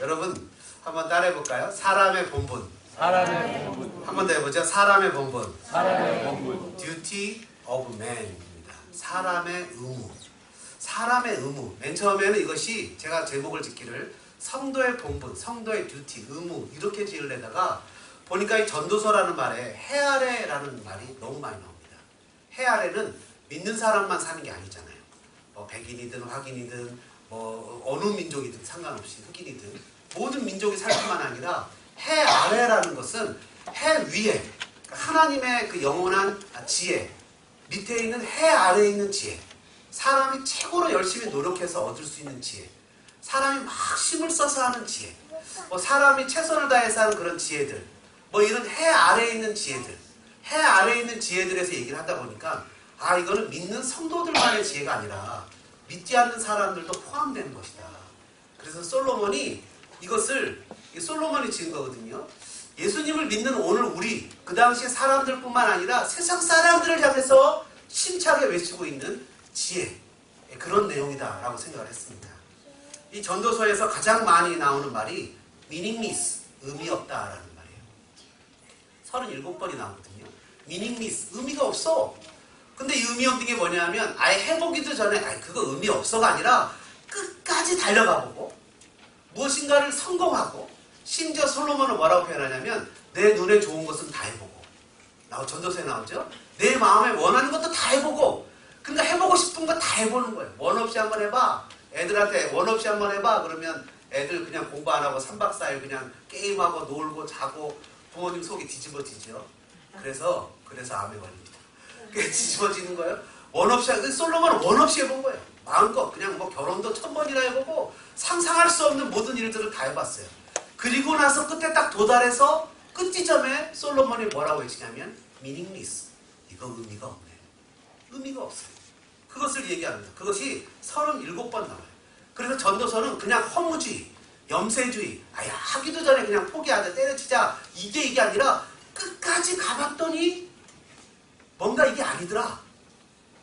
여러분 한번 따라해 볼까요? 사람의 본분. 사람의 본분. 한 번 더 해보죠. 사람의 본분. 사람의 본분. Duty of man입니다. 사람의 의무. 사람의 의무. 맨 처음에는 이것이 제가 제목을 짓기를 성도의 본분, 성도의 듀티, 의무 이렇게 지으려다가 보니까 이 전도서라는 말에 해 아래라는 말이 너무 많이 나옵니다. 해 아래는 믿는 사람만 사는 게 아니잖아요. 뭐 백인이든 화인이든 뭐 어느 민족이든 상관없이 흑인이든 모든 민족이 살 뿐만 아니라 해 아래라는 것은 해 위에 하나님의 그 영원한 지혜 밑에 있는 해 아래에 있는 지혜 사람이 최고로 열심히 노력해서 얻을 수 있는 지혜 사람이 막 힘을 써서 하는 지혜 뭐 사람이 최선을 다해서 하는 그런 지혜들 뭐 이런 해 아래에 있는 지혜들 해 아래에 있는 지혜들에서 얘기를 하다 보니까 아 이거는 믿는 성도들만의 지혜가 아니라 믿지 않는 사람들도 포함되는 것이다. 그래서 솔로몬이 이것을 솔로몬이 지은 거거든요. 예수님을 믿는 오늘 우리 그 당시 사람들뿐만 아니라 세상 사람들을 향해서 심차게 외치고 있는 지혜 그런 내용이다 라고 생각을 했습니다. 이 전도서에서 가장 많이 나오는 말이 meaningless 의미 없다라는 말이에요. 37번이 나오거든요. meaningless 의미가 없어. 근데 이 의미 없는 게 뭐냐면 아예 해보기도 전에 그거 의미 없어가 아니라 끝까지 달려가 보고 무엇인가를 성공하고 심지어 솔로몬은 뭐라고 표현하냐면 내 눈에 좋은 것은 다 해보고 전도서에 나오죠. 내 마음에 원하는 것도 다 해보고 그러니까 해보고 싶은 거 다 해보는 거예요. 원 없이 한번 해봐. 애들한테 원 없이 한번 해봐. 그러면 애들 그냥 공부 안 하고 3박 4일 그냥 게임하고 놀고 자고 부모님 속이 뒤집어지죠. 그래서 암에 걸립니다. 그게 뒤집어지는 거예요. 원 없이 솔로몬은 원 없이 해본 거예요. 마음껏 그냥 뭐 결혼도 1000번이나 해보고 상상할 수 없는 모든 일들을 다 해봤어요. 그리고 나서 끝에 딱 도달해서 끝지점에 솔로몬이 뭐라고 외치냐면 meaningless. 이거 의미가 없네. 의미가 없어요. 그것을 얘기합니다. 그것이 37번 나와요. 그래서 전도서는 그냥 허무주의, 염세주의, 하기도 전에 그냥 포기하자, 때려치자 이게 아니라 끝까지 가봤더니 뭔가 이게 아니더라.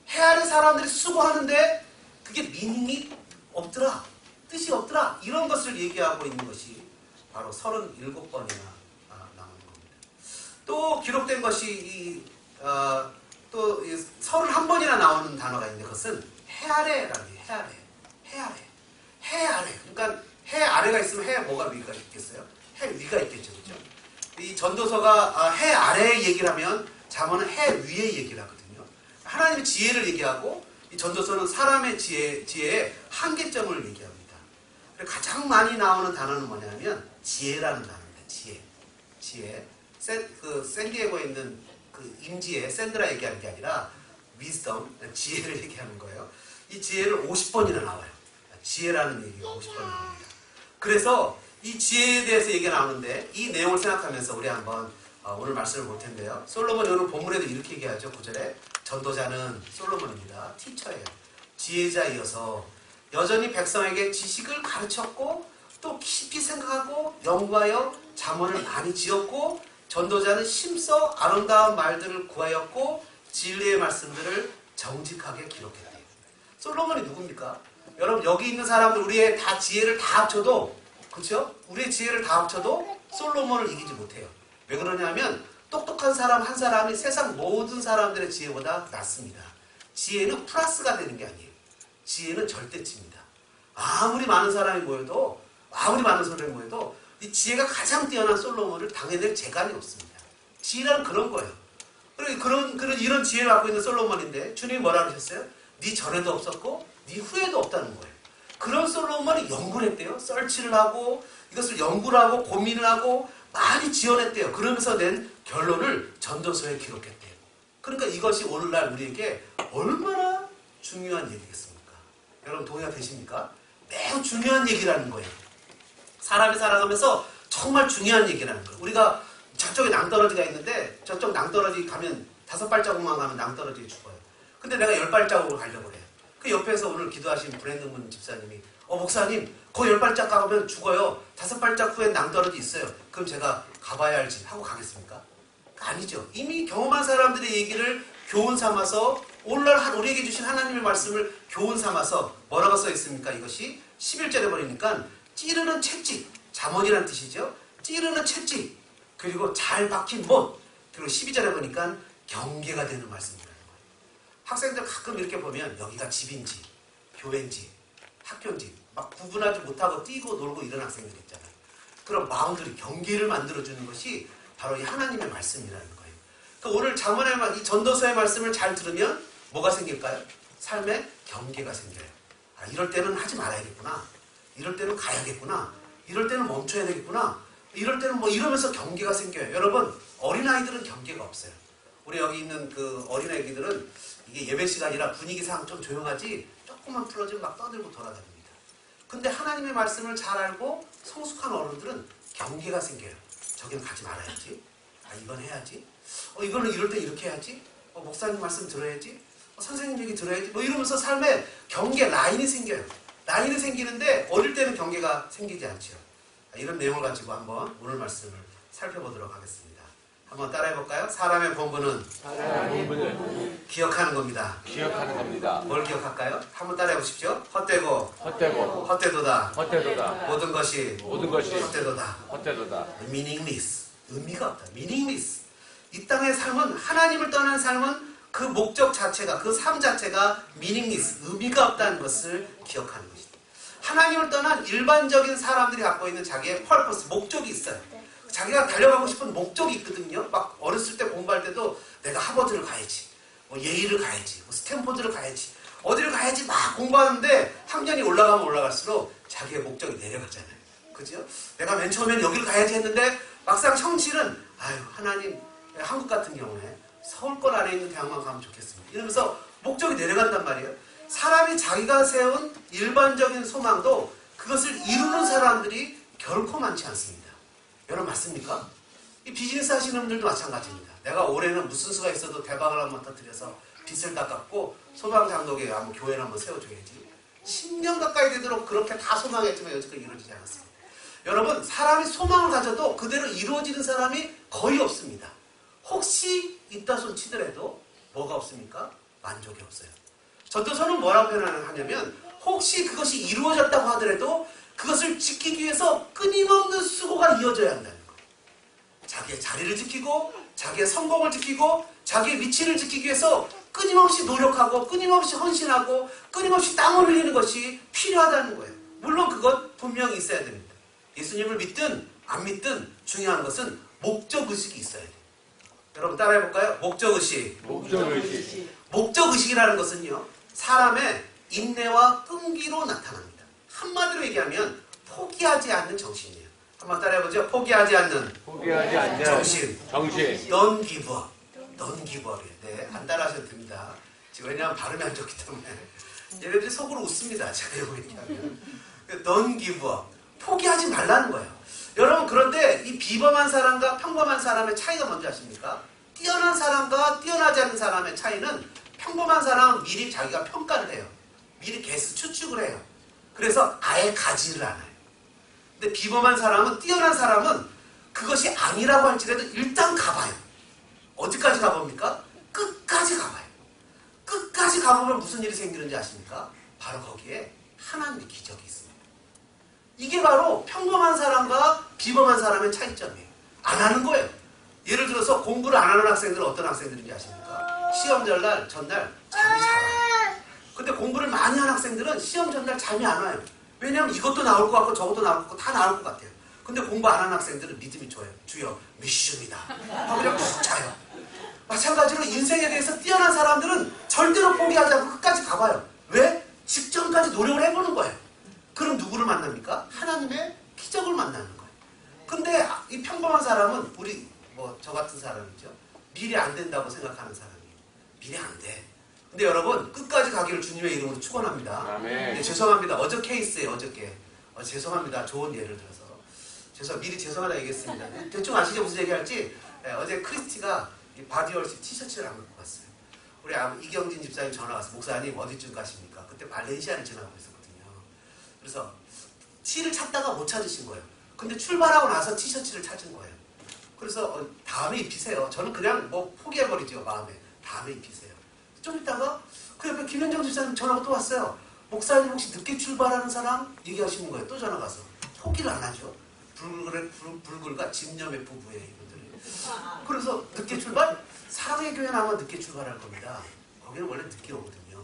해 아래 사람들이 수고하는데 그게 미닝이 없더라. 뜻이 없더라. 이런 것을 얘기하고 있는 것이 바로 37번이나 나오는 겁니다. 또 기록된 것이 또 31번이나 나오는 단어가 있는데 그것은 해 아래라는 게 해 아래. 그러니까 해 아래가 있으면 해 뭐가 위가 있겠어요? 해 위가 있겠죠. 그렇죠? 이 전도서가 해 아래의 얘기를 하면 잠언은 해 위의 얘기를 하거든요. 하나님의 지혜를 얘기하고 이 전도서는 사람의 지혜의 한계점을 얘기합니다. 가장 많이 나오는 단어는 뭐냐면 지혜라는 단어입니다. 지혜. 샌디에고에 있는 그 임지혜, 샌드라 얘기하는 게 아니라 wisdom, 지혜를 얘기하는 거예요. 이 지혜를 50번이나 나와요. 지혜라는 얘기가 50번 나옵니다. 그래서 이 지혜에 대해서 얘기가 나오는데 이 내용을 생각하면서 우리 한번 오늘 말씀을 볼 텐데요. 솔로몬이 오늘 본문에도 이렇게 얘기하죠. 9절에 전도자는 솔로몬입니다. 티처예요. 지혜자이어서 여전히 백성에게 지식을 가르쳤고 또 깊이 생각하고 연구하여 잠언을 많이 지었고 전도자는 힘써 아름다운 말들을 구하였고 진리의 말씀들을 정직하게 기록했대요. 솔로몬이 누굽니까? 여러분 여기 있는 사람들 우리의 다 지혜를 다 합쳐도 그렇죠? 우리의 지혜를 다 합쳐도 솔로몬을 이기지 못해요. 왜 그러냐면 똑똑한 사람 한 사람이 세상 모든 사람들의 지혜보다 낫습니다. 지혜는 플러스가 되는 게 아니에요. 지혜는 절대치입니다. 아무리 많은 사람이 모여도 이 지혜가 가장 뛰어난 솔로몬을 당해낼 재간이 없습니다. 지혜란 그런 거예요. 그리고 이런 지혜를 갖고 있는 솔로몬인데 주님이 뭐라 그러셨어요? 네 전에도 없었고 네 후에도 없다는 거예요. 그런 솔로몬이 연구를 했대요. 서치를 하고 이것을 연구를 하고 고민을 하고 많이 지어냈대요. 그러면서 낸 결론을 전도서에 기록했대요. 그러니까 이것이 오늘날 우리에게 얼마나 중요한 얘기겠습니까? 여러분 동의가 되십니까? 매우 중요한 얘기라는 거예요. 사람이 살아가면서 정말 중요한 얘기라는 거예요. 우리가 저쪽에 낭떠러지가 있는데 저쪽 낭떠러지 가면 5발자국만 가면 낭떠러지에 죽어요. 근데 내가 10발자국을 가려고 그래요. 그 옆에서 오늘 기도하신 브랜드문 집사님이 목사님 거기 10발짝 가면 죽어요. 5발짝 후엔 낭떠러지 있어요. 그럼 제가 가봐야 알지 하고 가겠습니까? 아니죠. 이미 경험한 사람들의 얘기를 교훈 삼아서 오늘날 우리에게 주신 하나님의 말씀을 교훈 삼아서 뭐라고 써 있습니까? 이것이 11절에 보니까 찌르는 채찍, 잠언이라는 뜻이죠. 찌르는 채찍, 그리고 잘 박힌 못, 그리고 12절에 보니까 경계가 되는 말씀이라는 거예요. 학생들 가끔 이렇게 보면 여기가 집인지 교회인지 학교인지 막 구분하지 못하고 뛰고 놀고 이런 학생들 있잖아요. 그런 마음들이 경계를 만들어주는 것이 바로 이 하나님의 말씀이라는 거예요. 그러니까 오늘 잠언의 이 전도서의 말씀을 잘 들으면 뭐가 생길까요? 삶에 경계가 생겨요. 아, 이럴 때는 하지 말아야겠구나. 이럴 때는 가야겠구나. 이럴 때는 멈춰야 되겠구나. 이럴 때는 뭐 이러면서 경계가 생겨요. 여러분, 어린아이들은 경계가 없어요. 우리 여기 있는 그 어린아이들은 이게 예배 시간이라 분위기상 좀 조용하지 조금만 풀어지면 막 떠들고 돌아다닙니다. 근데 하나님의 말씀을 잘 알고 성숙한 어른들은 경계가 생겨요. 저기는 가지 말아야지. 아, 이건 해야지. 이거는 이럴 때 이렇게 해야지. 목사님 말씀 들어야지. 선생님 얘기 들어야지. 뭐 이러면서 삶에 경계, 라인이 생겨요. 라인이 생기는데 어릴 때는 경계가 생기지 않죠. 이런 내용을 가지고 한번 오늘 말씀을 살펴보도록 하겠습니다. 한번 따라해볼까요? 사람의 본분은 기억하는 겁니다. 기억하는 겁니다. 뭘 기억할까요? 한번 따라해보십시오. 헛되고 헛되고 헛되도다. 헛되도다. 모든 것이 헛되도다. 헛되도다. meaningless. 의미가 없다. meaningless. 이 땅의 삶은, 하나님을 떠난 삶은 그 목적 자체가, 그 삶 자체가 meaningless, 의미가 없다는 것을 기억하는 것이다. 하나님을 떠난 일반적인 사람들이 갖고 있는 자기의 purpose, 목적이 있어요. 자기가 달려가고 싶은 목적이 있거든요. 막 어렸을 때 공부할 때도 내가 하버드를 가야지, 뭐 예일을 가야지, 뭐 스탠포드를 가야지, 어디를 가야지 막 공부하는데 학년이 올라가면 올라갈수록 자기의 목적이 내려가잖아요. 그죠? 내가 맨 처음에는 여기를 가야지 했는데 막상 현실은 아유, 하나님, 한국 같은 경우에 서울권 안에 있는 대학만 가면 좋겠습니다. 이러면서 목적이 내려간단 말이에요. 사람이 자기가 세운 일반적인 소망도 그것을 이루는 사람들이 결코 많지 않습니다. 여러분 맞습니까? 이 비즈니스 하시는 분들도 마찬가지입니다. 내가 올해는 무슨 수가 있어도 대박을 한번 터뜨려서 빚을 닦았고 소방장독에 한번 교회를 한번 세워줘야지. 10년 가까이 되도록 그렇게 다 소망했지만 여지까지 이루어지지 않았습니다. 여러분, 사람이 소망을 가져도 그대로 이루어지는 사람이 거의 없습니다. 혹시 있다 손 치더라도 뭐가 없습니까? 만족이 없어요. 전도서는 뭐라고 표현하냐면 혹시 그것이 이루어졌다고 하더라도 그것을 지키기 위해서 끊임없는 수고가 이어져야 한다는 거예요. 자기의 자리를 지키고 자기의 성공을 지키고 자기의 위치를 지키기 위해서 끊임없이 노력하고 끊임없이 헌신하고 끊임없이 땀을 흘리는 것이 필요하다는 거예요. 물론 그것 분명히 있어야 됩니다. 예수님을 믿든 안 믿든 중요한 것은 목적의식이 있어야 돼요. 여러분 따라해볼까요? 목적의식. 목적의식. 목적의식이라는 것은요, 사람의 인내와 끈기로 나타납니다. 한마디로 얘기하면 포기하지 않는 정신이에요. 한번 따라해보죠. 포기하지 않는 정신. Don't give up. Don't give up이에요. 네, 안 따라하셔도 됩니다. 지금 왜냐하면 발음이 안 좋기 때문에 얘네들이 속으로 웃습니다. 제가 이거 얘기하면. Don't give up. 포기하지 말라는 거예요. 여러분, 그런데 이 비범한 사람과 평범한 사람의 차이가 뭔지 아십니까? 뛰어난 사람과 뛰어나지 않는 사람의 차이는, 평범한 사람은 미리 자기가 평가를 해요. 미리 개수 추측을 해요. 그래서 아예 가지를 않아요. 근데 비범한 사람은, 뛰어난 사람은 그것이 아니라고 할지라도 일단 가봐요. 어디까지 가봅니까? 끝까지 가봐요. 끝까지 가보면 무슨 일이 생기는지 아십니까? 바로 거기에 하나님의 기적이 있습니다. 이게 바로 평범한 사람과 비범한 사람의 차이점이에요. 안 하는 거예요. 예를 들어서 공부를 안 하는 학생들은 어떤 학생들인지 아십니까? 시험 전날 잠이 잘 와요. 근데 공부를 많이 하는 학생들은 시험 전날 잠이 안 와요. 왜냐하면 이것도 나올 것 같고 저것도 나올 것 같고 다 나올 것 같아요. 근데 공부 안 하는 학생들은 믿음이 좋아요. 주여 믿습니다 하고 그냥 푹 자요. 마찬가지로 인생에 대해서 뛰어난 사람들은 절대로 포기하지 않고 끝까지 가봐요. 왜? 직전까지 노력을 해보는 거예요. 그럼 누구를 만납니까? 하나님의 기적을 만나는 거예요. 근데 이 평범한 사람은, 우리 저 같은 사람이죠. 미래 안 된다고 생각하는 사람이에요. 미래 안 돼. 근데 여러분, 끝까지 가기를 주님의 이름으로 축원합니다. 네, 죄송합니다. 어저 케이스예요. 어저께. 죄송합니다. 좋은 예를 들어서. 미리 죄송하다 얘기했습니다. 대충 아시죠? 무슨 얘기할지? 네, 어제 크리스티가 바디월시 티셔츠를 안 갖고 왔어요. 우리 이경진 집사님 전화 와서, 목사님 어디쯤 가십니까? 그때 발렌시아를 지나고 있었거든요. 그래서 티를 찾다가 못 찾으신 거예요. 근데 출발하고 나서 티셔츠를 찾은 거예요. 그래서 다음에 입히세요. 저는 그냥 포기해버리죠. 마음에. 다음에 입히세요. 좀 있다가 그 옆에 김현정 집사님 전화가 또 왔어요. 목사님 혹시 늦게 출발하는 사람? 얘기하시는 거예요. 또 전화 가서. 포기를 안 하죠. 불굴과 집념의 부부예요, 이분들이. 그래서 늦게 출발? 사랑의 교회 나오면 늦게 출발할 겁니다. 거기는 원래 늦게 오거든요.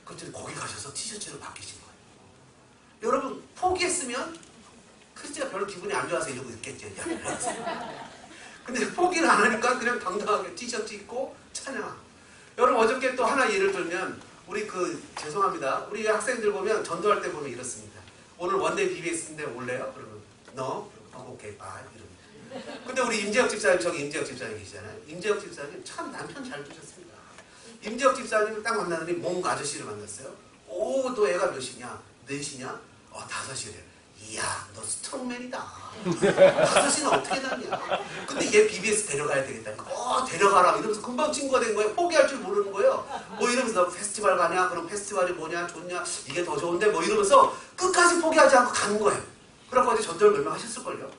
그랬더니 거기 가셔서 티셔츠를 바뀌신 거예요. 여러분 포기했으면 크리스티가 별로 기분이 안 좋아서 이러고 있겠지. 근데 포기를 안 하니까 그냥 당당하게 티셔츠 입고 찬양. 여러분 어저께 또 하나 예를 들면 우리 죄송합니다. 우리 학생들 보면 전도할 때 보면 이렇습니다. 오늘 원데이 BBS인데 올래요? 그러면 no? 오케이 바이 이러면. 근데 우리 임재혁 집사님 저기 임재혁 집사님 계시잖아요. 임재혁 집사님 참 남편 잘 두셨습니다. 임재혁 집사님을 딱 만나더니 몽 아저씨를 만났어요. 오 너 애가 몇이냐? 넷이냐? 5이래. 이야 너 스트롱맨이다. 5은 어떻게 낳냐? 근데 얘 BBS 데려가야 되겠다. 데려가라 이러면서 금방 친구가 된 거예요. 포기할 줄 모르는 거예요. 뭐 이러면서 너 페스티벌 가냐? 그럼 페스티벌이 뭐냐? 좋냐? 이게 더 좋은데? 뭐 이러면서 끝까지 포기하지 않고 가는 거예요. 그래갖고 어제 전도를 몇 명 하셨을걸요.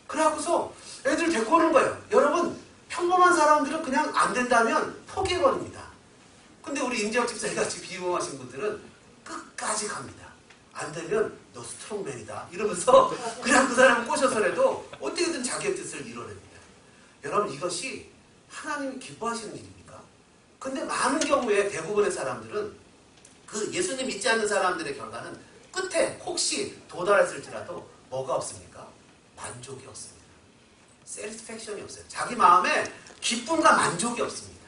그래갖고서 애들 데리고 오는 거예요. 여러분 평범한 사람들은 그냥 안 된다면 포기해버립니다. 근데 우리 임재혁 집사님 같이 비유하신 분들은 끝까지 갑니다. 안 되면 너 스트롱맨이다 이러면서 그냥 그 사람을 꼬셔서라도 어떻게든 자기의 뜻을 이뤄냅니다. 여러분 이것이 하나님이 기뻐하시는 일입니까? 근데 많은 경우에 대부분의 사람들은 예수님 믿지 않는 사람들의 결과는 끝에 혹시 도달했을지라도 뭐가 없습니까? 만족이 없습니다. 세티스팩션이 없어요. 자기 마음에 기쁨과 만족이 없습니다.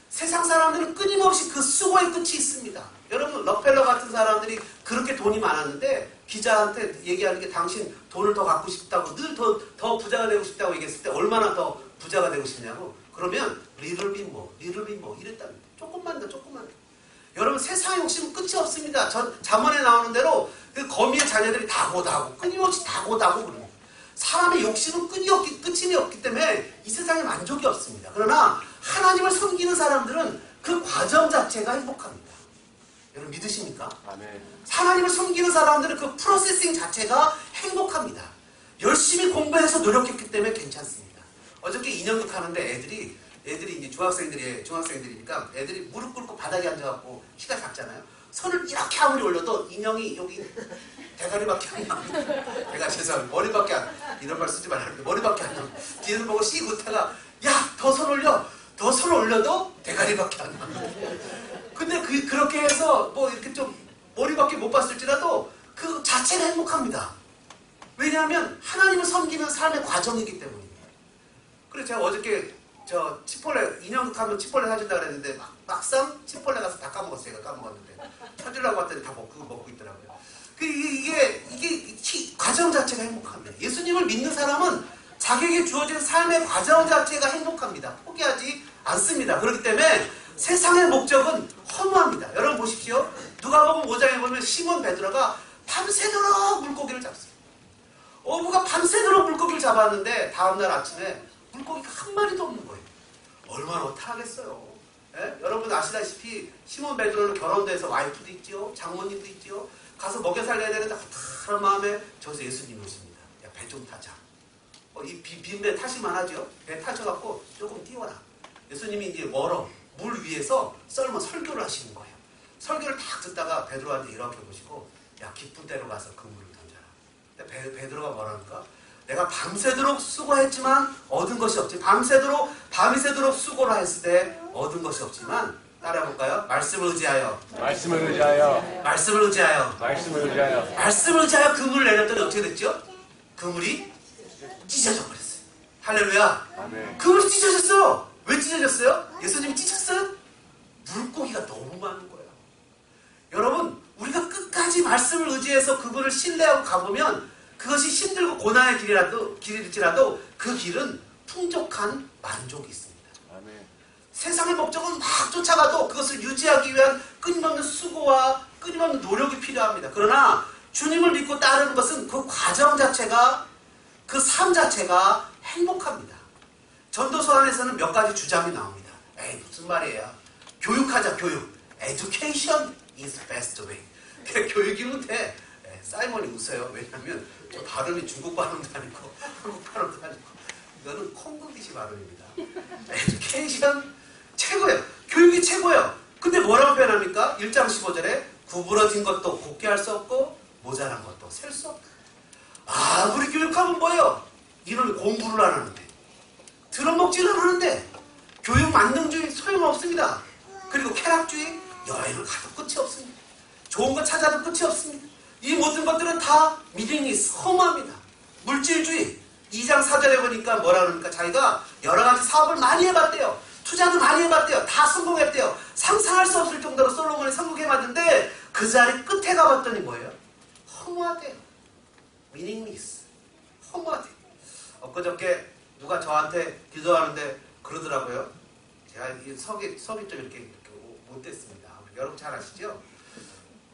세상 사람들은 끊임없이 그 수고의 끝이 있습니다. 여러분 럭펠러 같은 사람들이 그렇게 돈이 많았는데 기자한테 얘기하는 게 당신 돈을 더 갖고 싶다고 늘 더 부자가 되고 싶다고 얘기했을 때 얼마나 더 부자가 되고 싶냐고 그러면 little bit more 이랬답니다. 조금만 더 여러분 세상의 욕심은 끝이 없습니다. 잠언에 나오는 대로 그 거미의 자녀들이 다고다고 끊임없이 다고다고 그래요. 사람의 욕심은 끝이 없기 때문에 이 세상에 만족이 없습니다. 그러나 하나님을 섬기는 사람들은 그 과정 자체가 행복합니다. 여러분 믿으십니까? 아멘. 하나님을 섬기는 사람들은 그 프로세싱 자체가 행복합니다. 열심히 공부해서 노력했기 때문에 괜찮습니다. 어저께 인형극 하는데 애들이 이제 중학생들이니까 애들이 무릎 꿇고 바닥에 앉아갖고 키가 작잖아요. 손을 이렇게 아무리 올려도 인형이 여기 대가리밖에 안 나옵니다. 제가 죄송합니다. 머리밖에 이런 말 쓰지 말라는데 머리밖에 안 나옵니다. 뒤에서 보고 씩 웃다가 야 더 손 올려! 더 손 올려도 대가리밖에 안 나옵니다. 근데 그렇게 해서 뭐 이렇게 좀 머리밖에 못 봤을지라도 그 자체가 행복합니다. 왜냐하면 하나님을 섬기는 삶의 과정이기 때문입니다. 그래서 제가 어저께 치폴레 인형극 하면 치폴레 사준다 그랬는데 막상 치폴레 가서 다 까먹었어요. 제가 까먹었는데 사주려고 했더니 다 먹고 있더라고요. 이게 과정 자체가 행복합니다. 예수님을 믿는 사람은 자기에게 주어진 삶의 과정 자체가 행복합니다. 포기하지 않습니다. 그렇기 때문에 세상의 목적은 허무합니다. 여러분 보십시오. 누가복음 5장에 보면 시몬 베드로가 밤새도록 물고기를 잡습니다. 어부가 밤새도록 물고기를 잡았는데 다음날 아침에 물고기가 한 마리도 없는 거예요. 얼마나 어떡하겠어요. 예? 여러분 아시다시피 시몬 베드로는 결혼도 해서 와이프도 있죠. 장모님도 있죠. 가서 먹여 살려야 되는데 허탈한 마음에 저기서 예수님이 오십니다. 야, 배 좀 타자. 이 빈배 타실만 하죠. 배 타셔갖고 조금 띄워라. 예수님이 이제 물 위에서 설교를 하시는 거예요. 설교를 딱 듣다가 베드로한테 이렇게 보시고 야 기쁜 데로 가서 그물을 던져라. 베드로가 뭐라니까? 내가 밤새도록 수고했지만 얻은 것이 없지. 밤새도록 수고를 했을 때 얻은 것이 없지만 따라해볼까요? 말씀을 의지하여 그물을 내렸더니 어떻게 됐죠? 그물이 찢어져 버렸어요. 할렐루야. 아멘. 그물이 찢어졌어요. 왜 찢어졌어요? 예수님이 찢었어요? 물고기가 너무 많은 거예요. 여러분 우리가 끝까지 말씀을 의지해서 그분을 신뢰하고 가보면 그것이 힘들고 고난의 길일지라도 그 길은 풍족한 만족이 있습니다. 아멘. 세상의 목적은 막 쫓아가도 그것을 유지하기 위한 끊임없는 수고와 끊임없는 노력이 필요합니다. 그러나 주님을 믿고 따르는 것은 그 과정 자체가 그 삶 자체가 행복합니다. 전도서 안에서는 몇 가지 주장이 나옵니다. 에이 무슨 말이에요. 교육하자 교육. Education is the best way. 교육이면 돼. 사이먼이 웃어요. 왜냐하면 저 발음이 중국 발음도 아니고 한국 발음도 아니고 이거는 콩글리시 발음입니다. Education 최고예요. 교육이 최고예요. 근데 뭐라고 표현합니까? 1장 15절에 구부러진 것도 곱게 할 수 없고 모자란 것도 셀 수 없다. 아무리 교육하면 뭐예요? 이런 공부를 안 하는데, 들어먹지는 않는데, 교육 만능주의 소용없습니다. 그리고 쾌락주의, 여행을 가도 끝이 없습니다. 좋은 거 찾아도 끝이 없습니다. 이 모든 것들은 다 미닝리스, 허무합니다. 물질주의, 2장 4절에 보니까 뭐라 그러니까 자기가 여러 가지 사업을 많이 해봤대요. 투자도 많이 해봤대요. 다 성공했대요. 상상할 수 없을 정도로 솔로몬이 성공해봤는데 그 자리 끝에 가봤더니 뭐예요? 허무하대요. 미닝리스, 허무하대요. 엊그저께 누가 저한테 기도하는데 그러더라고요. 제가 이 석이 좀 이렇게 못됐습니다. 여러분 잘 아시죠?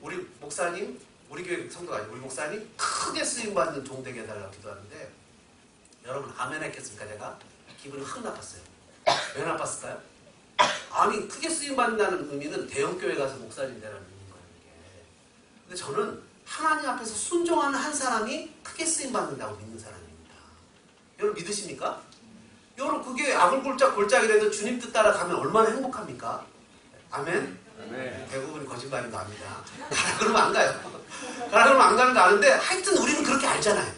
우리 목사님, 우리 교회 성도가 아니고 우리 목사님 크게 쓰임받는 종 되게 해달라고 기도하는데 여러분 아멘 했겠습니까? 제가 기분이 확 나빴어요. 왜 나빴을까요? 아니 크게 쓰임받는다는 의미는 대형교회 가서 목사님 되라는 의미인 거예요. 이게. 근데 저는 하나님 앞에서 순종하는 한 사람이 크게 쓰임받는다고 믿는 사람입니다. 여러분 믿으십니까? 여러분 그게 아글골짝골짝이라도 주님 뜻 따라 가면 얼마나 행복합니까? 아멘? 네. 대부분 거짓말인 거 압니다. 가라 그러면 안 가요. 가라 그러면 안 가는 거 아는데 하여튼 우리는 그렇게 알잖아요.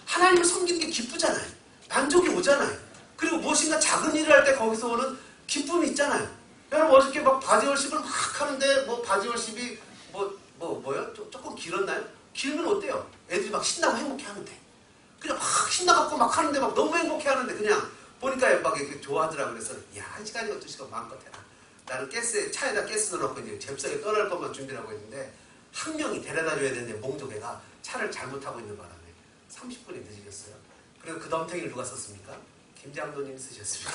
하나님을 섬기는 게 기쁘잖아요. 만족이 오잖아요. 그리고 무엇인가 작은 일을 할 때 거기서 오는 기쁨이 있잖아요. 여러분 어저께 막 바지월십을 막 하는데 뭐 바지월십이 뭐요? 조금 길었나요? 길면 어때요? 애들이 막 신나고 행복해 하는데 그냥 막 신나갖고 막 하는데 막 너무 행복해 하는데 그냥 보니까 막 이렇게 좋아하더라고요. 그래서 야 1시간이고 2시간 마음껏 해라. 나는 차에다 가스 넣어놓고 이제 잽싸게 떠날 것만 준비를 하고 있는데 한 명이 데려다 줘야 되는데 몽족애가 차를 잘못하고 있는 바람에 30분이 늦어졌어요. 그래서 그 덤탱이를 누가 썼습니까? 김장로님이 쓰셨습니다.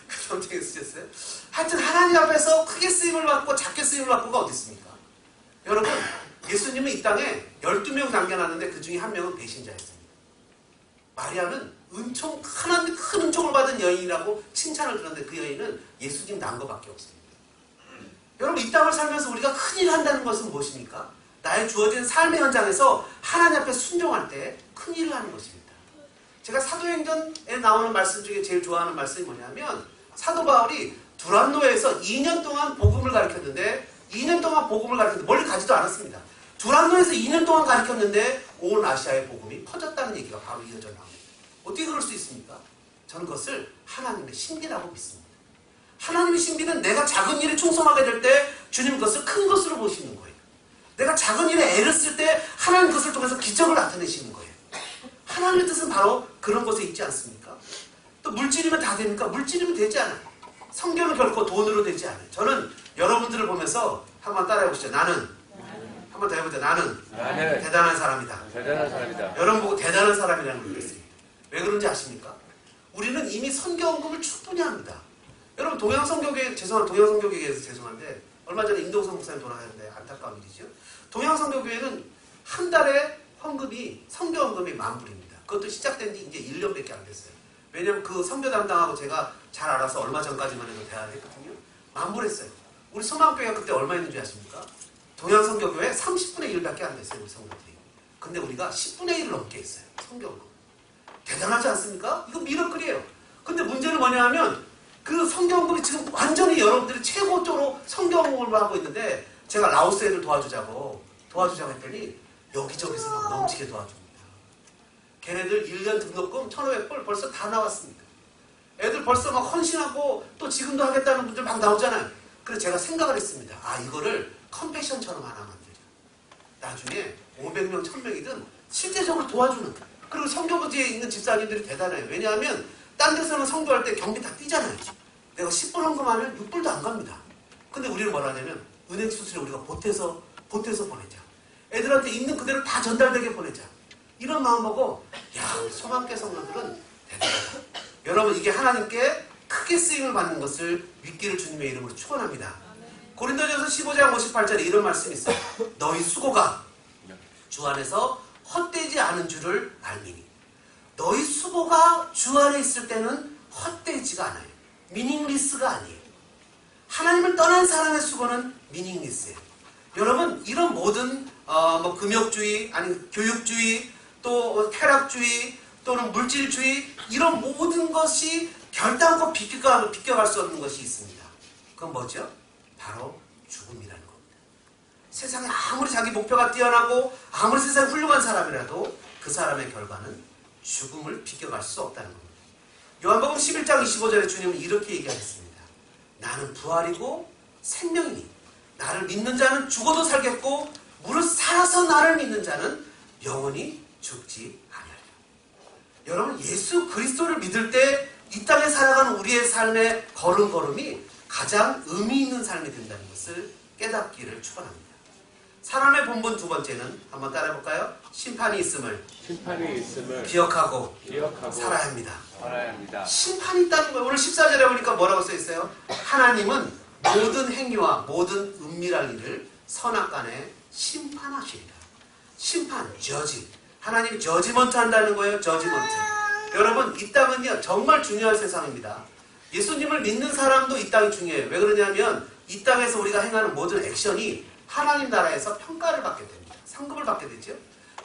그 덤탱이 쓰셨어요? 하여튼 하나님 앞에서 크게 쓰임을 받고 작게 쓰임을 받고가 어디 있습니까? 여러분 예수님은 이 땅에 12명 남겨놨는데 그 중에 한 명은 배신자였습니다. 마리아는 하나님 큰 은총을 받은 여인이라고 칭찬을 들었는데 그 여인은 예수님 낳은 것밖에 없습니다. 여러분 이 땅을 살면서 우리가 큰일 한다는 것은 무엇입니까? 나의 주어진 삶의 현장에서 하나님 앞에 순종할 때 큰일을 하는 것입니다. 제가 사도행전에 나오는 말씀 중에 제일 좋아하는 말씀이 뭐냐면 사도 바울이 두란노에서 2년 동안 복음을 가르쳤는데 2년 동안 복음을 가르쳤는데 멀리 가지도 않았습니다. 두란노에서 2년 동안 가르쳤는데 온 아시아의 복음이 퍼졌다는 얘기가 바로 이어져 나옵니다. 어떻게 그럴 수 있습니까? 저는 그것을 하나님의 신비라고 믿습니다. 하나님의 신비는 내가 작은 일에 충성하게 될 때 주님 그것을 큰 것으로 보시는 거예요. 내가 작은 일에 애를 쓸 때 하나님 그것을 통해서 기적을 나타내시는 거예요. 하나님의 뜻은 바로 그런 것에 있지 않습니까? 또 물질이면 다 됩니까? 물질이면 되지 않아요. 성경은 결코 돈으로 되지 않아요. 저는 여러분들을 보면서 한번 따라해보시죠. 한번 더 해보자. 나는 대단한 사람이다. 대단한 사람이다. 여러분 보고 대단한 사람이라는 걸 믿습니다. 왜 그런지 아십니까? 우리는 이미 선교언급을 충분히 합니다. 여러분 동양선교계에서 죄송한데 얼마 전에 임동성 목사님 돌아가셨는데 안타까운 일이죠. 동양선교교회는 한 달에 선교헌금이 10,000불입니다. 그것도 시작된 지 이제 1년밖에 안 됐어요. 왜냐면 그 선교 담당하고 제가 잘 알아서 얼마 전까지만 해도 대화를 했거든요. 10,000불 했어요. 우리 소망교회가 그때 얼마 있는 줄 아십니까? 동양선교교회 30분의 1밖에 안 됐어요. 우리 성도들이. 근데 우리가 10분의 1을 넘게 했어요. 선교헌금. 대단하지 않습니까? 이거 미러클이에요. 근데 문제는 뭐냐 하면 그 선교헌금이 지금 완전히 여러분들이 최고조로 선교헌금을 하고 있는데 제가 라오스 애들 도와주자고 했더니 여기저기서 막 넘치게 도와줍니다. 걔네들 1년 등록금 1,500불 벌써 다 나왔습니다. 애들 벌써 막 헌신하고 또 지금도 하겠다는 분들 막 나오잖아요. 그래서 제가 생각을 했습니다. 이거를 컴패션처럼 하나 만들자. 나중에 500명, 1,000명이든 실제적으로 도와주는. 그리고 선교부지에 있는 집사님들이 대단해요. 왜냐하면 딴 데서는 선교할 때 경비 다 뛰잖아요. 내가 10불 헌금하면 6불도 안 갑니다. 근데 우리는 뭐라 하냐면 은행 수수료 우리가 보태서 보내자. 애들한테 있는 그대로 다 전달되게 보내자. 이런 마음먹고 우리 소망계 성도들은 대단하다. 여러분 이게 하나님께 크게 쓰임을 받는 것을 믿기를 주님의 이름으로 축원합니다. 고린도전서 15장 58절에 이런 말씀이 있어요. 너희 수고가 주 안에서 헛되지 않은 줄을 알미니. 너희 수고가 주 안에 있을 때는 헛되지가 않아요. 미닝리스가 아니에요. 하나님을 떠난 사람의 수고는 미닝리스예요. 여러분 이런 모든 금욕주의, 아니 교육주의, 또 쾌락주의, 또는 물질주의 이런 모든 것이 결단코 비껴갈 수 없는 것이 있습니다. 그건 뭐죠? 바로 죽음이라는 겁니다. 세상에 아무리 자기 목표가 뛰어나고 아무리 세상에 훌륭한 사람이라도 그 사람의 결과는 죽음을 비껴갈 수 없다는 겁니다. 요한복음 11장 25절에 주님은 이렇게 얘기하셨습니다. 나는 부활이고 생명이니 나를 믿는 자는 죽어도 살겠고 무릇 살아서 나를 믿는 자는 영원히 죽지 아니하리라. 여러분, 예수 그리스도를 믿을 때 이 땅에 살아가는 우리의 삶의 걸음걸음이 가장 의미 있는 삶이 된다는 것을 깨닫기를 축원합니다. 사람의 본분 두 번째는 한번 따라해볼까요? 심판이 있음을 기억하고 살아야 합니다. 심판이 있다는 거예요. 오늘 14절에 보니까 뭐라고 써있어요? 하나님은 모든 행위와 모든 은밀한 일을 선악간에 심판하시리라. 심판, 저지. 하나님이 저지먼트 한다는 거예요. 저지먼트. 여러분, 이 땅은요 정말 중요한 세상입니다. 예수님을 믿는 사람도 이 땅이 중요해요. 왜 그러냐면 이 땅에서 우리가 행하는 모든 액션이 하나님 나라에서 평가를 받게 됩니다. 상급을 받게 되죠.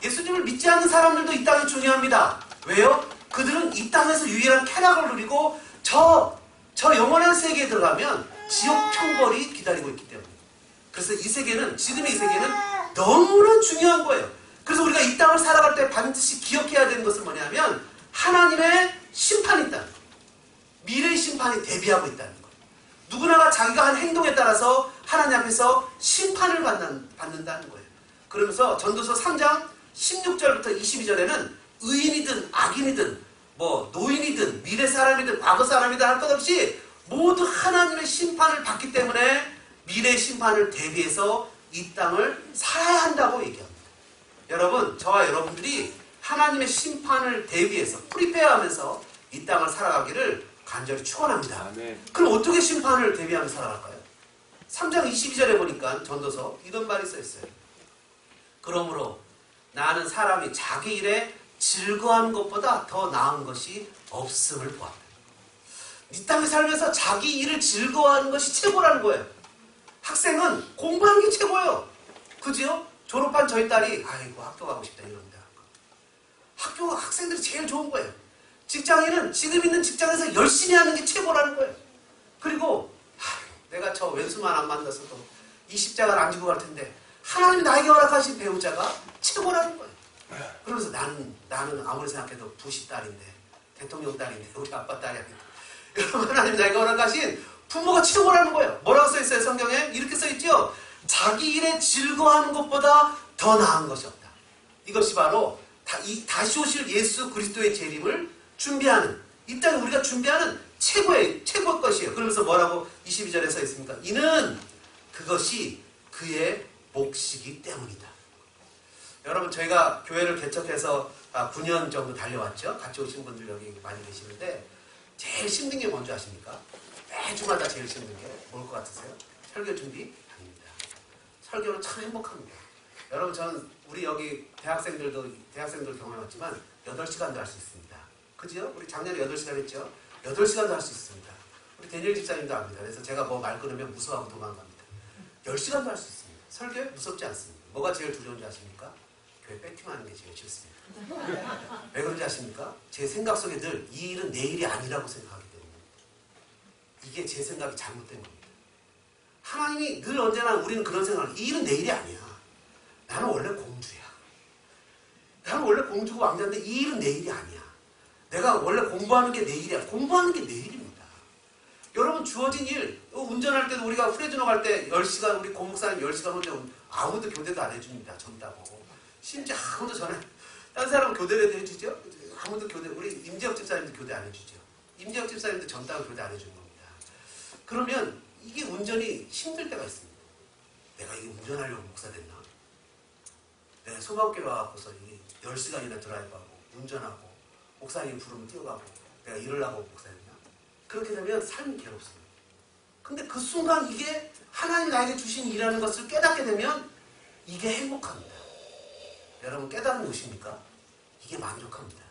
예수님을 믿지 않는 사람들도 이 땅이 중요합니다. 왜요? 그들은 이 땅에서 유일한 쾌락을 누리고 저 영원한 세계에 들어가면 지옥 형벌이 기다리고 있기 때문에. 그래서 이 세계는, 지금의 이 세계는 너무나 중요한 거예요. 그래서 우리가 이 땅을 살아갈 때 반드시 기억해야 되는 것은 뭐냐면 하나님의 심판이 있다는 거예요. 미래의 심판이 대비하고 있다는 거예요. 누구나가 자기가 한 행동에 따라서 하나님 앞에서 심판을 받는다는 거예요. 그러면서 전도서 3장 16절부터 22절에는 의인이든 악인이든 뭐 노인이든 미래 사람이든 과거 사람이든 할 것 없이 모두 하나님의 심판을 받기 때문에 미래의 심판을 대비해서 이 땅을 살아야 한다고 얘기합니다. 여러분, 저와 여러분들이 하나님의 심판을 대비해서 프리페어하면서 이 땅을 살아가기를 간절히 축원합니다. 아멘. 그럼 어떻게 심판을 대비하면서 살아갈까요? 3장 22절에 보니까 전도서 이런 말이 써있어요. 그러므로 나는 사람이 자기 일에 즐거워하는 것보다 더 나은 것이 없음을 보았다. 이 땅에 살면서 자기 일을 즐거워하는 것이 최고라는 거예요. 학생은 공부하는 게 최고예요. 그죠? 졸업한 저희 딸이 아이고 학교 가고 싶다 이럽니다. 학교가 학생들이 제일 좋은 거예요. 직장인은 지금 있는 직장에서 열심히 하는 게 최고라는 거예요. 그리고 내가 저 왼수만 안 만났어도 이 십자가를 안 지고 갈 텐데 하나님이 나에게 허락하신 배우자가 최고라는 거예요. 그러면서 나는 아무리 생각해도 부시 딸인데, 대통령 딸인데, 우리 아빠 딸이 아닌데, 여러분, 하나님이 나에게 허락하신 부모가 최고라는 거예요. 뭐라고 써있어요? 성경에 이렇게 써있죠. 자기 일에 즐거워하는 것보다 더 나은 것이 없다. 이것이 바로 다시 오실 예수 그리스도의 재림을 준비하는, 이 땅에 우리가 준비하는 최고의 것이에요. 그러면서 뭐라고 22절에 써 있습니까? 이는 그것이 그의 몫이기 때문이다. 여러분, 저희가 교회를 개척해서 9년 정도 달려왔죠. 같이 오신 분들 여기 많이 계시는데 제일 힘든 게 뭔지 아십니까? 매주마다 제일 힘든 게 뭘 것 같으세요? 설교 준비? 아닙니다. 설교는 참 행복합니다. 여러분, 저는 우리 여기 대학생들 경험해봤지만 8시간도 할 수 있습니다. 그죠? 우리 작년에 8시간 했죠? 8시간도 할 수 있습니다. 우리 데니엘 집사님도 압니다. 그래서 제가 뭐 말 끊으면 무서워하고 도망갑니다. 10시간도 할 수 있습니다. 설교에 무섭지 않습니다. 뭐가 제일 두려운지 아십니까? 교회 뺏기만 하는 게 제일 싫습니다. 왜 그런지 아십니까? 제 생각 속에 늘 이 일은 내 일이 아니라고 생각하기 때문에. 이게 제 생각이 잘못된 겁니다. 하나님이 늘 언제나 우리는 그런 생각을, 이 일은 내 일이 아니야. 나는 원래 공주야. 나는 원래 공주고 왕자인데 이 일은 내 일이 아니야. 내가 원래 공부하는 게 내 일이야. 공부하는 게 내 일입니다. 여러분, 주어진 일, 운전할 때도 우리가 프레즈노 갈 때 10시간, 우리 고목사님 10시간 혼자 아무도 교대도 안 해줍니다. 젊다고. 심지어 아무도 다른 사람은 교대라도 해주죠? 아무도 우리 임재혁 집사님도 교대 안 해주죠. 임재혁 집사님도 젊다고 교대 안 해주는 겁니다. 그러면 이게 운전이 힘들 때가 있습니다. 내가 이게 운전하려고 목사 됐나? 내가 소방교회 와갖고서 10시간이나 드라이브하고 운전하고 목사님 부르면 뛰어가고 내가 이러려고 목사였나? 그렇게 되면 삶이 괴롭습니다. 근데 그 순간 이게 하나님 나에게 주신 일이라는 것을 깨닫게 되면 이게 행복합니다. 여러분, 깨달은 것입니까? 이게 만족합니다.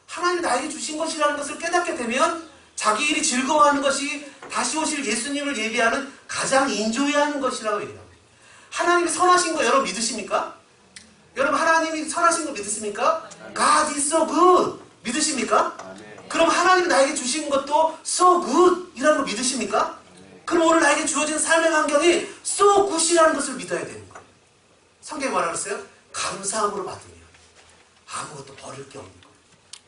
하나님이 나에게 주신 것이라는 것을 깨닫게 되면 자기 일이 즐거워하는 것이 다시 오실 예수님을 예비하는 가장 인조해하는 것이라고 얘기합니다. 하나님이 선하신 거 여러분 믿으십니까? 여러분, 하나님이 선하신 거 믿으십니까? God is so good. 믿으십니까? 그럼 하나님이 나에게 주신 것도 so good 이라는 거 믿으십니까? 그럼 오늘 나에게 주어진 삶의 환경이 so good이라는 것을 믿어야 되는 거예요. 성경에 뭐라 그랬어요? 감사함으로 받으며 아무것도 버릴 게 없는 거예요.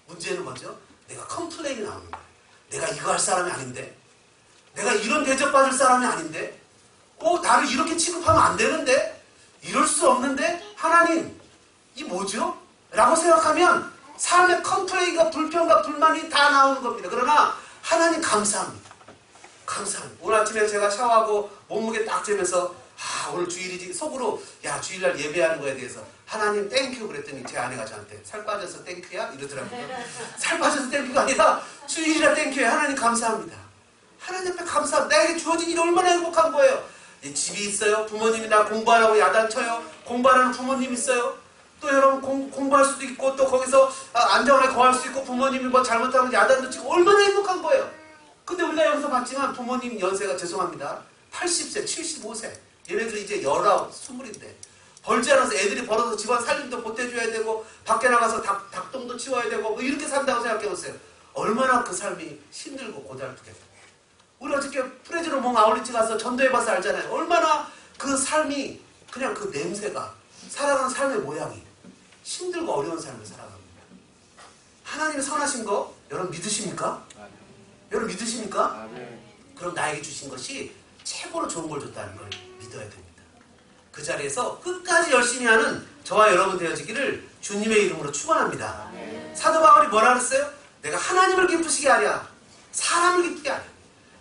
문제는 뭐죠? 내가 컴플레인이 나오는 거예요. 내가 이거 할 사람이 아닌데, 내가 이런 대접받을 사람이 아닌데, 나를 이렇게 취급하면 안 되는데, 이럴 수 없는데, 하나님, 이 뭐죠? 라고 생각하면 삶의 컴플레인과 불평과 불만이 다 나오는 겁니다. 그러나 하나님 감사합니다. 감사합니다. 오늘 아침에 제가 샤워하고 몸무게 딱 재면서 오늘 주일이지 속으로 주일날 예배하는 거에 대해서 하나님 땡큐 그랬더니 제 아내가 저한테 살 빠져서 땡큐야? 이러더라고요. 살 빠져서 땡큐가 아니라 주일이라 땡큐야. 하나님 감사합니다. 하나님 앞에 감사합니다. 나에게 주어진 일이 얼마나 행복한 거예요. 집이 있어요. 부모님이 나 공부하라고 야단쳐요. 공부하라는 부모님 있어요. 또 여러분 공부할 수도 있고 또 거기서 안정하게 거할 수 있고 부모님이 뭐 잘못하면 야단도 치고 얼마나 행복한 거예요. 근데 우리가 여기서 봤지만 부모님 연세가 죄송합니다. 80세, 75세. 얘네들이 이제 19, 20인데 벌지 않아서 애들이 벌어서 집안 살림도 보태줘야 되고 밖에 나가서 닭똥도 치워야 되고 뭐 이렇게 산다고 생각해보세요. 얼마나 그 삶이 힘들고 고달프겠어요. 우리 어저께 프레즈로몽 아울리치 가서 전도해봐서 알잖아요. 얼마나 그 삶이 그냥 그 냄새가 살아가는 삶의 모양이 힘들고 어려운 삶을 살아갑니다. 하나님의 선하신 거 여러분 믿으십니까? 여러분 믿으십니까? 그럼 나에게 주신 것이 최고로 좋은 걸 줬다는 걸 믿어야 됩니다. 그 자리에서 끝까지 열심히 하는 저와 여러분 되어지기를 주님의 이름으로 축원합니다. 사도 바울이 뭐라 그랬어요? 내가 하나님을 기쁘시게 하랴 사람을 기쁘게 하랴.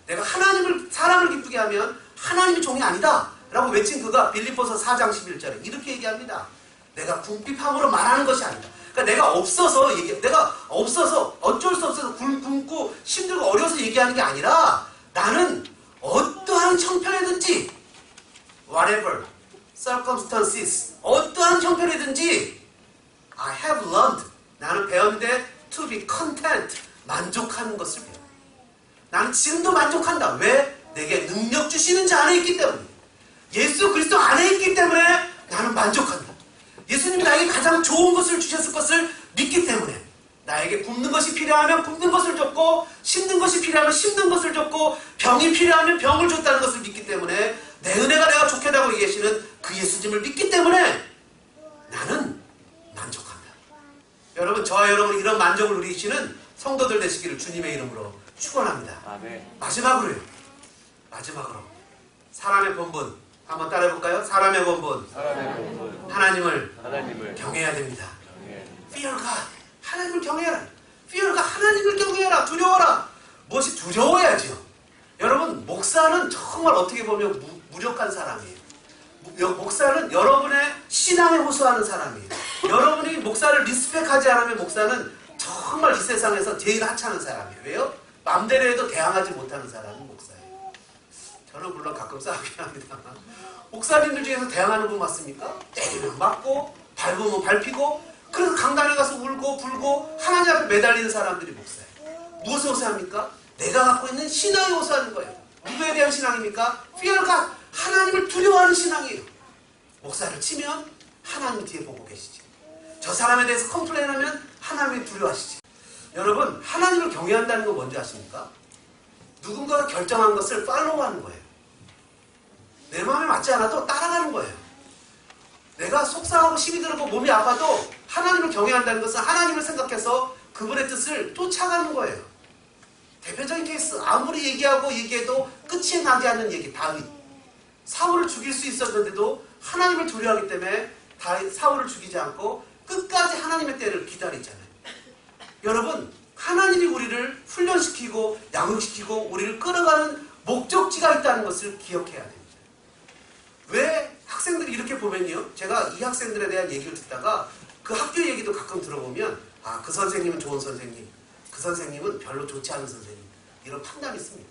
내가 사람을 기쁘게 하면 하나님의 종이 아니다 라고 외친 그가 빌립보서 4장 11절에 이렇게 얘기합니다. 내가 궁핍함으로 말하는 것이 아니다. 그러니까 내가 없어서 어쩔 수 없어서 굶고 힘들고 어려워서 얘기하는 게 아니라 나는 어떠한 형편이든지 whatever circumstances 어떠한 형편이든지 I have learned 나는 배웠는데 to be content 만족하는 것을 배워. 나는 지금도 만족한다. 왜? 내게 능력 주시는 자 안에 있기 때문에 예수 그리스도 안에 있기 때문에 나는 만족한다. 예수님이 나에게 가장 좋은 것을 주셨을 것을 믿기 때문에 나에게 굶는 것이 필요하면 굶는 것을 줬고 힘든 것이 필요하면 힘든 것을 줬고 병이 필요하면 병을 줬다는 것을 믿기 때문에 내 은혜가 내가 좋게다고 계시는 그 예수님을 믿기 때문에 나는 만족한다. 여러분 저와 여러분 이런 만족을 누리시는 성도들 되시기를 주님의 이름으로 축원합니다. 마지막으로 사람의 본분 한번 따라해볼까요? 사람의 본분 하나님을 경외해야 됩니다. Fear God 하나님을 경외해라. Fear God 하나님을 경외해라. 두려워라. 무엇이 두려워야죠. 여러분 목사는 정말 어떻게 보면 무력한 사람이에요. 목사는 여러분의 신앙에 호소하는 사람이에요. 여러분이 목사를 리스펙하지 않으면 목사는 정말 이 세상에서 제일 하찮은 사람이에요. 왜요? 맘대로 해도 대항하지 못하는 사람은 목사예요. 저는 물론 가끔 싸우긴 합니다만 목사님들 중에서 대항하는 분 맞습니까? 때리면 맞고 밟으면 밟히고 그래서 강단에 가서 울고 불고 하나님 앞에 매달리는 사람들이 목사예요. 무엇을 호소합니까? 내가 갖고 있는 신앙에 호소하는 거예요. 누구에 대한 신앙입니까? Fear God 하나님을 두려워하는 신앙이에요. 목사를 치면 하나님 뒤에 보고 계시지. 저 사람에 대해서 컴플레인하면 하나님이 두려워하시지. 여러분 하나님을 경외한다는 건 뭔지 아십니까? 누군가가 결정한 것을 팔로우하는 거예요. 내 마음에 맞지 않아도 따라가는 거예요. 내가 속상하고 힘이 들고 몸이 아파도 하나님을 경외한다는 것은 하나님을 생각해서 그분의 뜻을 쫓아가는 거예요. 대표적인 케이스 아무리 얘기해도 끝이 나지 않는 얘기 다윗. 사울을 죽일 수 있었는데도 하나님을 두려워하기 때문에 사울을 죽이지 않고 끝까지 하나님의 때를 기다리잖아요. 여러분 하나님이 우리를 훈련시키고 양육시키고 우리를 끌어가는 목적지가 있다는 것을 기억해야 됩니다. 왜 학생들이 이렇게 보면요. 제가 이 학생들에 대한 얘기를 듣다가 그 학교 얘기도 가끔 들어보면 그 선생님은 좋은 선생님, 그 선생님은 별로 좋지 않은 선생님 이런 판단이 있습니다.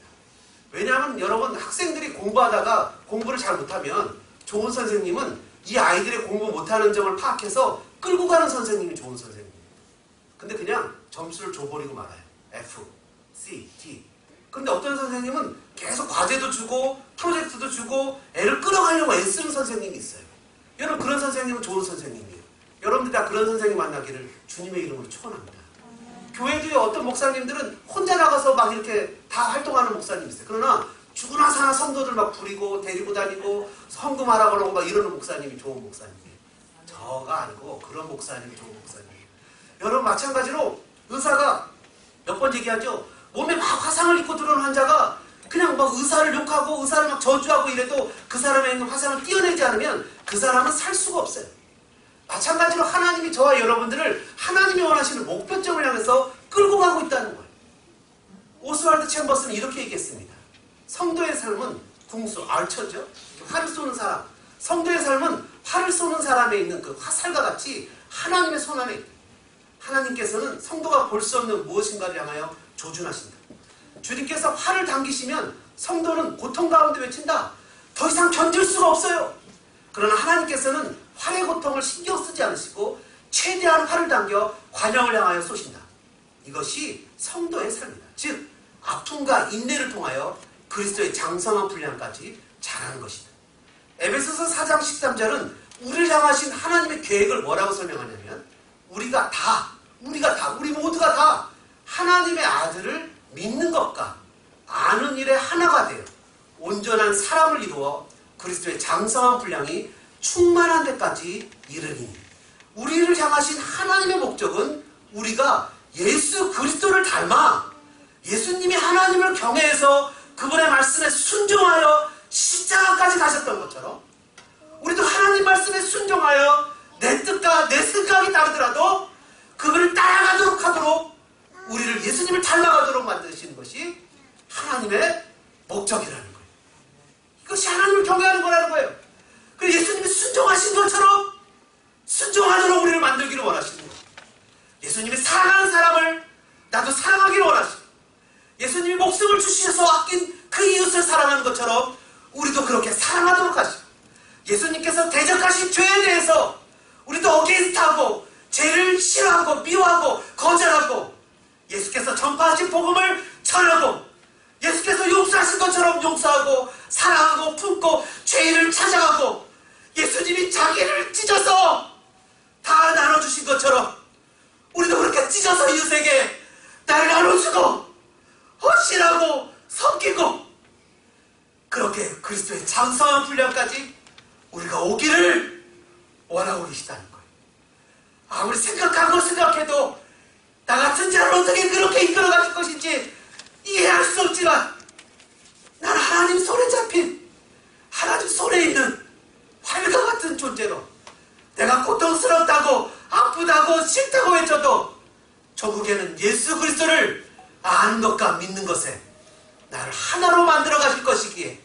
왜냐하면 여러분 학생들이 공부하다가 공부를 잘 못하면 좋은 선생님은 이 아이들의 공부 못하는 점을 파악해서 끌고 가는 선생님이 좋은 선생님입니다. 근데 그냥 점수를 줘버리고 말아요. F, C, D. 근데 어떤 선생님은 계속 과제도 주고 프로젝트도 주고 애를 끌어가려고 애쓰는 선생님이 있어요. 여러분 그런 선생님은 좋은 선생님이에요. 여러분들 다 그런 선생님 만나기를 주님의 이름으로 축원합니다. 교회도요 어떤 목사님들은 혼자 나가서 막 이렇게 다 활동하는 목사님이 있어요. 그러나 죽으나 사나 성도들 막 부리고 데리고 다니고 헌금하라고 그러고 막 이러는 목사님이 좋은 목사님이에요. 저가 아니고 그런 목사님이 좋은 목사님이에요. 여러분 마찬가지로 의사가 몇 번 얘기하죠. 몸에 막 화상을 입고 들어오는 환자가 그냥 막 의사를 욕하고 의사를 막 저주하고 이래도 그 사람에 있는 화상을 띄어내지 않으면 그 사람은 살 수가 없어요. 마찬가지로 하나님이 저와 여러분들을 하나님이 원하시는 목표점을 향해서 끌고 가고 있다는 거예요. 오스왈드 챔버스는 이렇게 얘기했습니다. 성도의 삶은 궁수, 알처죠. 활을 쏘는 사람. 성도의 삶은 활을 쏘는 사람에 있는 그 화살과 같이 하나님의 손 안에 있다. 하나님께서는 성도가 볼 수 없는 무엇인가를 향하여 조준하신다. 주님께서 활을 당기시면 성도는 고통 가운데 외친다. 더 이상 견딜 수가 없어요. 그러나 하나님께서는 활의 고통을 신경 쓰지 않으시고 최대한 활을 당겨 관영을 향하여 쏘신다. 이것이 성도의 삶이다. 즉 아픔과 인내를 통하여 그리스도의 장성한 분량까지 자라는 것이다. 에베소서 4장 13절은 우리를 향하신 하나님의 계획을 뭐라고 설명하냐면 우리 모두가 다 하나님의 아들을 믿는 것과 아는 일에 하나가 되어 온전한 사람을 이루어 그리스도의 장성한 분량이 충만한 데까지 이르니 우리를 향하신 하나님의 목적은 우리가 예수 그리스도를 닮아 예수님이 하나님을 경외해서 그분의 말씀에 순종하여 십자가까지 가셨던 것처럼 우리도 하나님 말씀에 순종하여 내 뜻과 내 생각이 다르더라도 그분을 따라가도록 하도록 우리를 예수님을 닮아가도록 만드시는 것이 하나님의 목적이라는 거예요. 이것이 하나님을 경외하는 거라는 거예요. 그리고 예수님이 순종하신 것처럼 순종하도록 우리를 만들기를 원하시는 거예요. 예수님이 사랑하는 사람을 나도 사랑하기를 원하시고 예수님이 목숨을 주시셔서 아낀 그 이웃을 사랑하는 것처럼 우리도 그렇게 사랑하도록 하시고 예수님께서 대적하신 죄에 대해서 우리도 어게인스트하고 죄를 싫어하고 미워하고 거절하고 예수께서 전파하신 복음을 전하고 예수께서 용서하신 것처럼 용서하고 사랑하고 품고 죄를 찾아가고 예수님이 자기를 찢어서 다 나눠주신 것처럼 우리도 그렇게 찢어서 이웃에게 나를 나눠주고 헌신하고 섬기고 그렇게 그리스도의 장성한 분량까지 우리가 오기를 원하고 계시다는 거예요. 아무리 생각하고 생각해도 나 같은 자를 어떻게 그렇게 이끌어가실 것인지 이해할 수 없지만 나는 하나님 손에 잡힌 하나님 손에 있는 활과 같은 존재로 내가 고통스럽다고 아프다고 싫다고 외쳐도 조국에는 예수 그리스도를 아는 것과 믿는 것에 나를 하나로 만들어 가실 것이기에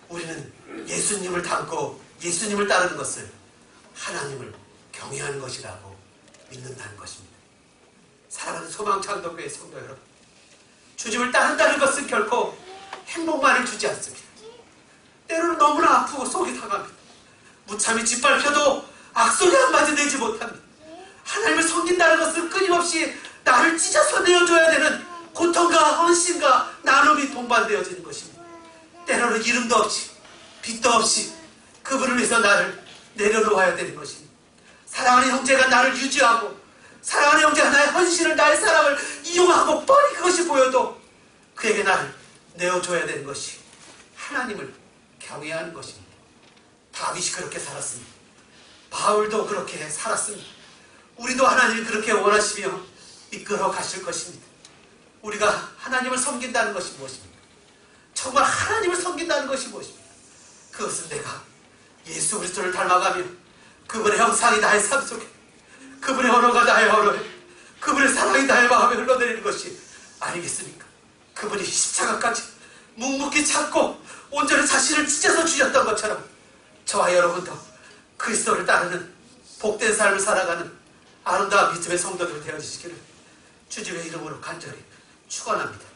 우리는 예수님을 닮고 예수님을 따르는 것을 하나님을 경외하는 것이라고 믿는다는 것입니다. 사랑하는 소망창동교회 성도 여러분, 주님을 따른다는 것은 결코 행복만을 주지 않습니다. 때로는 너무나 아프고 속이 상합니다. 무참히 짓밟혀도 악소리 한마디 내지 못합니다. 하나님을 섬긴다는 것은 끊임없이 나를 찢어서 내어줘야 되는 고통과 헌신과 나눔이 동반되어지는 것입니다. 때로는 이름도 없이 빛도 없이 그분을 위해서 나를 내려놓아야 되는 것입니다. 사랑하는 형제가 나를 유지하고 사랑하는 형제가 나의 헌신을 나의 사랑을 이용하고 뻔히 그것이 보여도 그에게 나를 내어줘야 되는 것이 하나님을 경외하는 것입니다. 다윗이 그렇게 살았습니다. 바울도 그렇게 살았습니다. 우리도 하나님이 그렇게 원하시며 이끌어 가실 것입니다. 우리가 하나님을 섬긴다는 것이 무엇입니까? 정말 하나님을 섬긴다는 것이 무엇입니까? 그것은 내가 예수 그리스도를 닮아가며 그분의 형상이 나의 삶 속에 그분의 언어가 나의 언어에 그분의 사랑이 나의 마음에 흘러내리는 것이 아니겠습니까? 그분이 십자가까지 묵묵히 참고 온전히 자신을 찢어서 주셨던 것처럼 저와 여러분도 그리스도를 따르는 복된 삶을 살아가는 아름다운 믿음의 성도들 되어주시기를 주님의 이름으로 간절히 축원합니다.